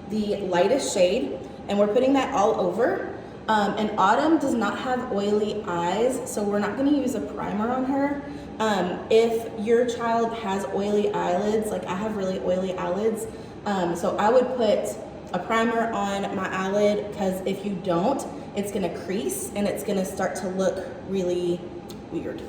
the lightest shade, and we're putting that all over. And Autumn does not have oily eyes, so we're not gonna use a primer on her. If your child has oily eyelids, like I have really oily eyelids, so I would put a primer on my eyelid, because if you don't, it's gonna crease and it's gonna start to look really weird.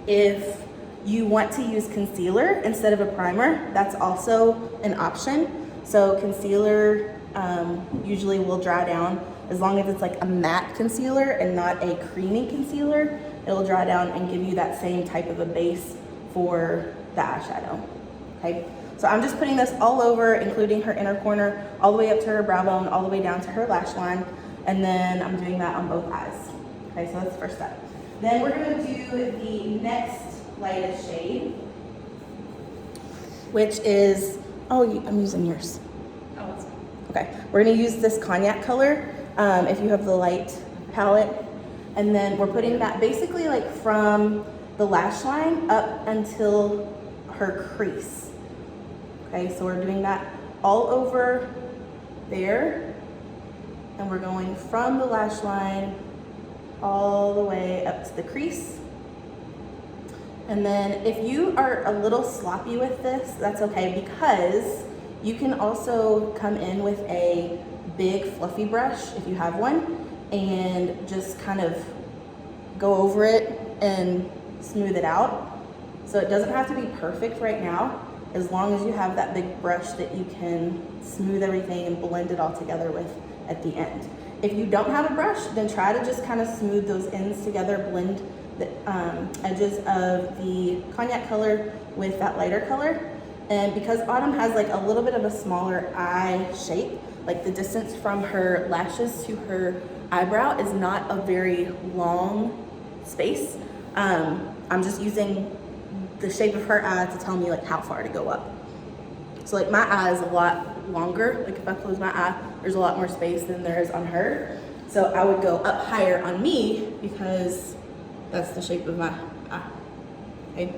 If you want to use concealer instead of a primer, that's also an option. So concealer usually will dry down, as long as it's like a matte concealer and not a creamy concealer, it'll dry down and give you that same type of a base for the eyeshadow, okay? So I'm just putting this all over, including her inner corner, all the way up to her brow bone, all the way down to her lash line, and then I'm doing that on both eyes. Okay, so that's the first step. Then we're gonna do the next lightest shade, which is, I'm using yours. Oh, it's Okay, we're gonna use this cognac color, if you have the light palette. And then we're putting that basically like from the lash line up until her crease. Okay, so we're doing that all over there. And we're going from the lash line all the way up to the crease. And then if you are a little sloppy with this, that's okay, because you can also come in with a big fluffy brush if you have one and just kind of go over it and smooth it out. So it doesn't have to be perfect right now, as long as you have that big brush that you can smooth everything and blend it all together with at the end. If you don't have a brush, then try to just kind of smooth those ends together, blend the edges of the cognac color with that lighter color. And because Autumn has like a little bit of a smaller eye shape, like the distance from her lashes to her eyebrow is not a very long space. I'm just using the shape of her eye to tell me like how far to go up. So like my eye is a lot longer. Like if I close my eye, there's a lot more space than there is on her. So I would go up higher on me because that's the shape of my eye, okay?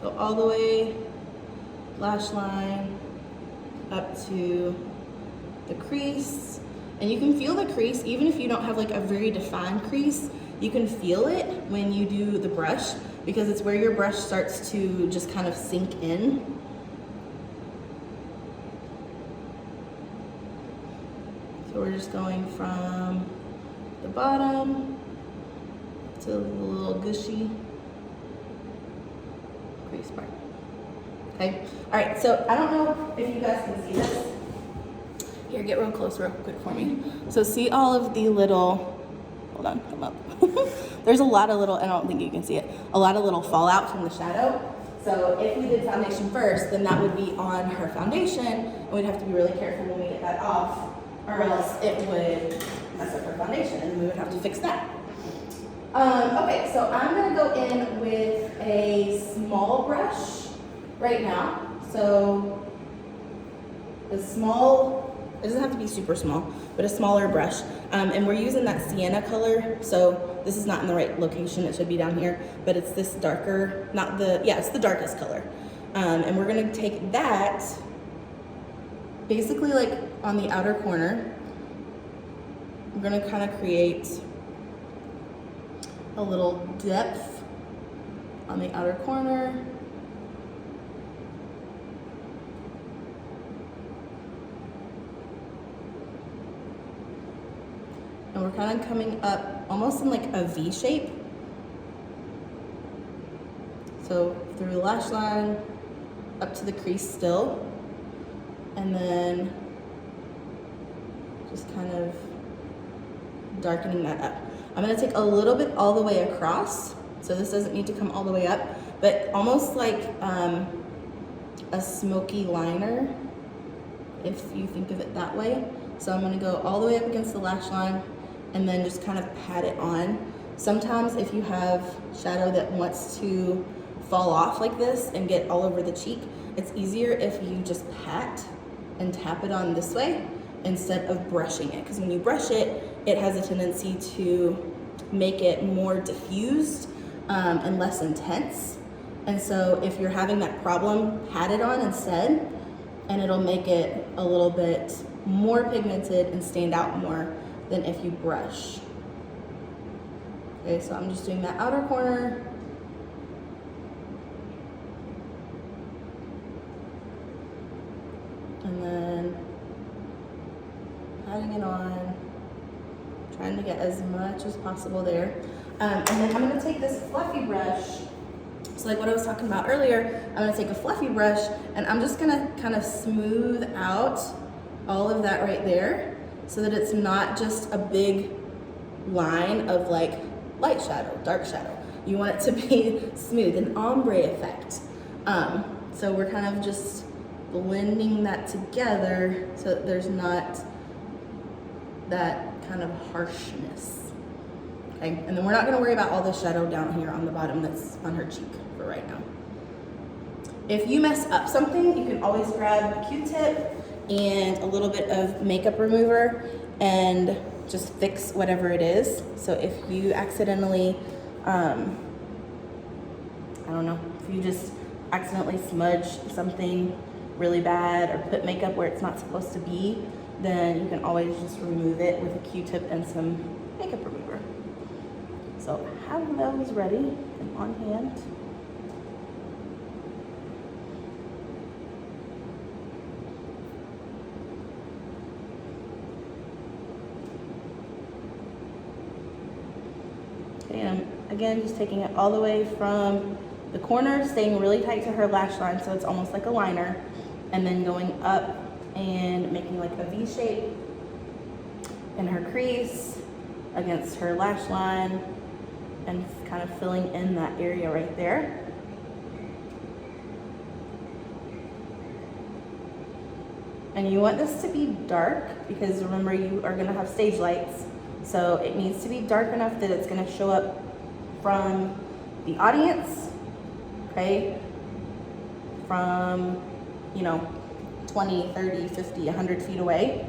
So all the way, lash line, up to the crease. And you can feel the crease, even if you don't have like a very defined crease, you can feel it when you do the brush, because it's where your brush starts to just kind of sink in. So we're just going from the bottom to the little gushy crease part. Okay, all right, so I don't know if you guys can see this. Here, get real close real quick for me. So see all of the little, hold on, come up. There's a lot of little, I don't think you can see it, a lot of little fallout from the shadow. So if we did foundation first, then that would be on her foundation, and we'd have to be really careful when we get that off, or else it would mess up her foundation, and we would have to fix that. Okay, so I'm gonna go in with a small brush right now. So the small, it doesn't have to be super small, but a smaller brush. And we're using that sienna color. So this is not in the right location, it should be down here, but it's this darker, not the, yeah, it's the darkest color. And we're gonna take that basically like on the outer corner. I'm gonna kind of create a little depth on the outer corner. And we're kind of coming up almost in like a V shape. So through the lash line, up to the crease still, and then just kind of darkening that up. I'm gonna take a little bit all the way across, so this doesn't need to come all the way up, but almost like a smoky liner, if you think of it that way. So I'm gonna go all the way up against the lash line and then just kind of pat it on. Sometimes if you have shadow that wants to fall off like this and get all over the cheek, it's easier if you just pat and tap it on this way instead of brushing it, because when you brush it, it has a tendency to make it more diffused and less intense. And so if you're having that problem, pat it on instead, and it'll make it a little bit more pigmented and stand out more than if you brush. Okay, so I'm just doing that outer corner. And then patting it on, trying to get as much as possible there. And then I'm gonna take this fluffy brush. So like what I was talking about earlier, I'm gonna take a fluffy brush and I'm just gonna kind of smooth out all of that right there so that it's not just a big line of like light shadow, dark shadow. You want it to be smooth, an ombre effect. So we're kind of just blending that together so that there's not that kind of harshness. Okay, and then we're not gonna worry about all the shadow down here on the bottom that's on her cheek for right now. If you mess up something, you can always grab a Q-tip and a little bit of makeup remover and just fix whatever it is. So if you accidentally, I don't know, if you just accidentally smudge something really bad or put makeup where it's not supposed to be, then you can always just remove it with a Q-tip and some makeup remover. So have those ready and on hand. And again, just taking it all the way from the corner, staying really tight to her lash line so it's almost like a liner, and then going up and making like a V shape in her crease against her lash line and kind of filling in that area right there. And you want this to be dark because remember you are gonna have stage lights. So it needs to be dark enough that it's gonna show up from the audience, okay? From, 20, 30, 50, 100 feet away.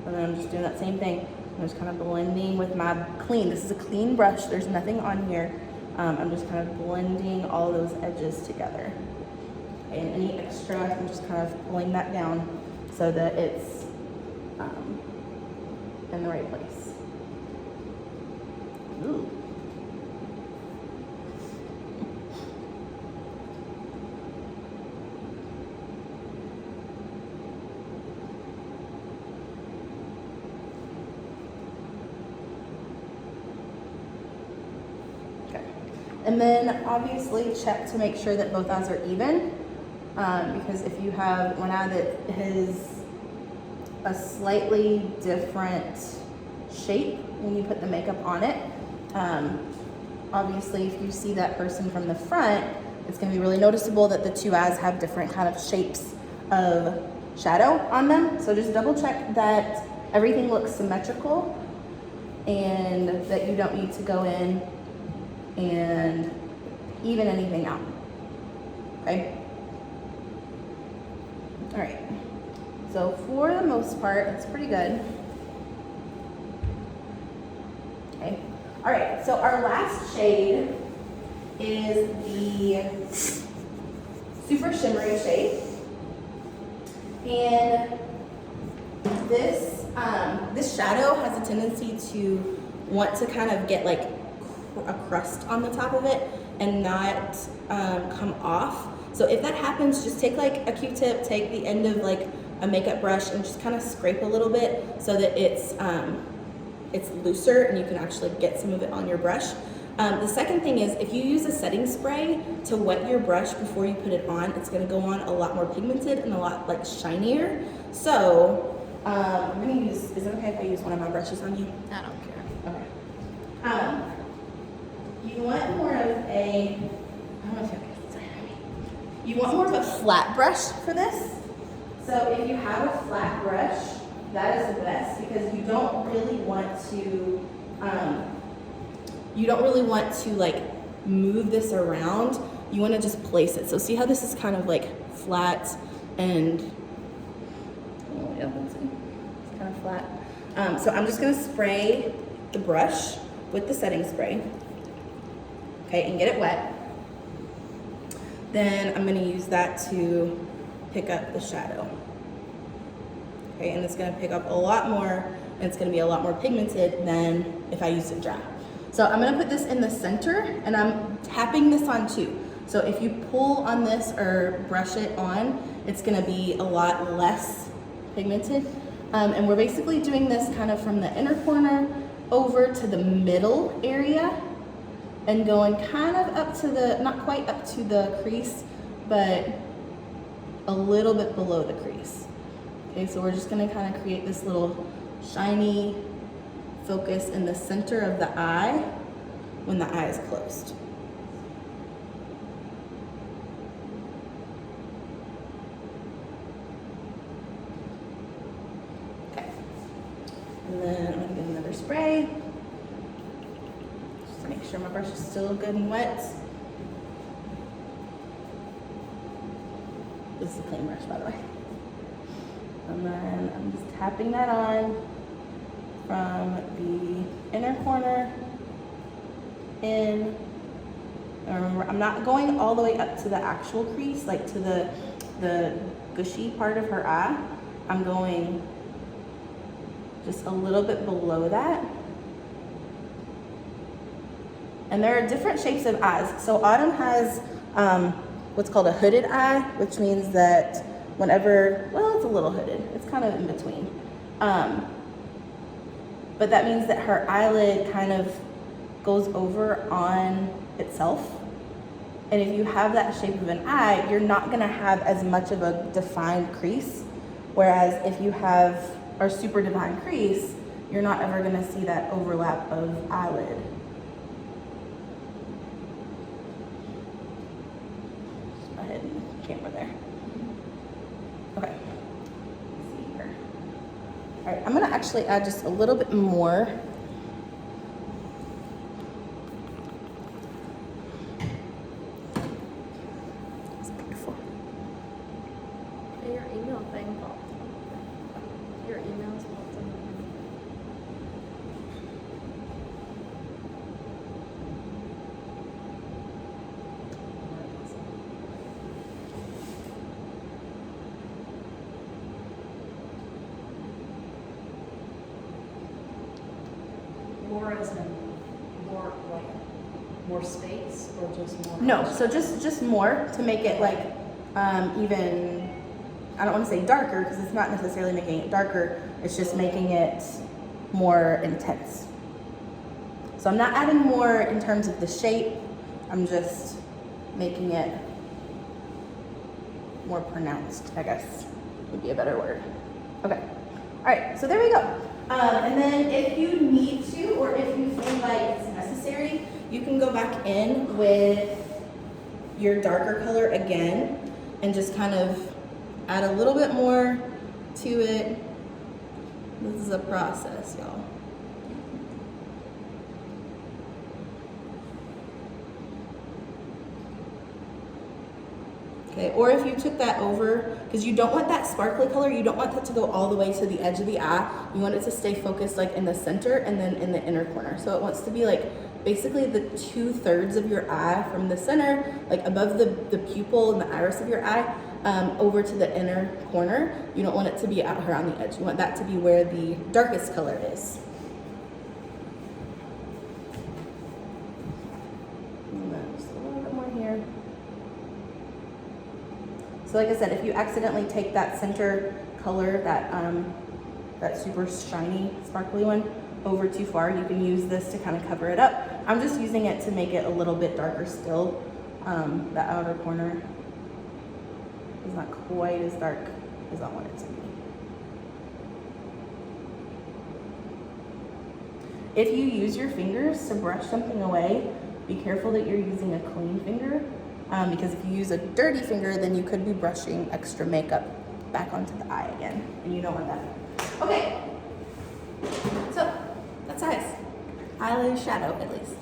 And then I'm just doing that same thing. I'm just kind of blending with my this is a clean brush, there's nothing on here. I'm just kind of blending all those edges together. Okay, and any extra, I'm just kind of pulling that down so that it's in the right place. Ooh. Okay. And then obviously check to make sure that both eyes are even, because if you have one eye that has a slightly different shape when you put the makeup on it. Obviously, if you see that person from the front, it's gonna be really noticeable that the two eyes have different kind of shapes of shadow on them. So just double check that everything looks symmetrical and that you don't need to go in and even anything out, okay? All right. So for the most part, it's pretty good. Okay. All right, so our last shade is the super shimmery shade. And this shadow has a tendency to want to kind of get like a crust on the top of it and not come off. So if that happens, just take like a Q-tip, take the end of like a makeup brush and just kind of scrape a little bit so that it's looser and you can actually get some of it on your brush. The second thing is if you use a setting spray to wet your brush before you put it on, it's gonna go on a lot more pigmented and a lot like shinier. So I'm gonna use, is it okay if I use one of my brushes on you? I don't care. Okay. You want more of a, I don't know if you want more of a flat brush for this. So if you have a flat brush, that is the best because you don't really want to like move this around. You want to just place it. So see how this is kind of like flat and it's kind of flat. So I'm just gonna spray the brush with the setting spray. Okay, and get it wet. then I'm gonna use that to pick up the shadow. Okay, and it's gonna pick up a lot more, and it's gonna be a lot more pigmented than if I used it dry. So I'm gonna put this in the center, and I'm tapping this on too. So if you pull on this or brush it on, it's gonna be a lot less pigmented. And we're basically doing this kind of from the inner corner over to the middle area and going kind of up to the, not quite up to the crease, but a little bit below the crease. Okay, so we're just gonna kind of create this little shiny focus in the center of the eye when the eye is closed. Okay, and then I'm gonna get another spray, just to make sure my brush is still good and wet. This is a plain brush, by the way. And then I'm just tapping that on from the inner corner in. And remember, I'm not going all the way up to the actual crease, like to the gushy part of her eye. I'm going just a little bit below that. And there are different shapes of eyes. So Autumn has what's called a hooded eye, which means that whenever, well, it's a little hooded. It's kind of in between. But that means that her eyelid kind of goes over on itself. And if you have that shape of an eye, you're not gonna have as much of a defined crease. Whereas if you have a super defined crease, you're not ever gonna see that overlap of eyelid. Just go ahead and camera there. Okay, let's see here. All right, I'm gonna actually add just a little bit more. It's beautiful. Hey, your email thing popped up. Your email's popped up. More as in more like more space or just more? No, so just more to make it like even, I don't want to say darker because it's not necessarily making it darker, it's just making it more intense. So I'm not adding more in terms of the shape, I'm just making it more pronounced, I guess would be a better word. Okay, all right, so there we go. And then if you need to, or if you feel like it's necessary, you can go back in with your darker color again and just kind of add a little bit more to it. This is a process, y'all. Okay, or if you took that over, because you don't want that sparkly color, you don't want that to go all the way to the edge of the eye. You want it to stay focused like in the center and then in the inner corner. So it wants to be like basically the 2/3 of your eye from the center, like above the pupil and the iris of your eye, over to the inner corner. You don't want it to be out here on the edge. You want that to be where the darkest color is. And then just a little bit more here. So like I said, if you accidentally take that center color, that super shiny, sparkly one, over too far, you can use this to kind of cover it up. I'm just using it to make it a little bit darker still. The outer corner is not quite as dark as I want it to be. If you use your fingers to brush something away, be careful that you're using a clean finger. Because if you use a dirty finger, then you could be brushing extra makeup back onto the eye again, and you don't want that. Okay, so that's eyes. Eyelid shadow, at least.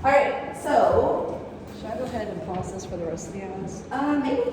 All right, so Should I go ahead and process for the rest of the eyes? maybe.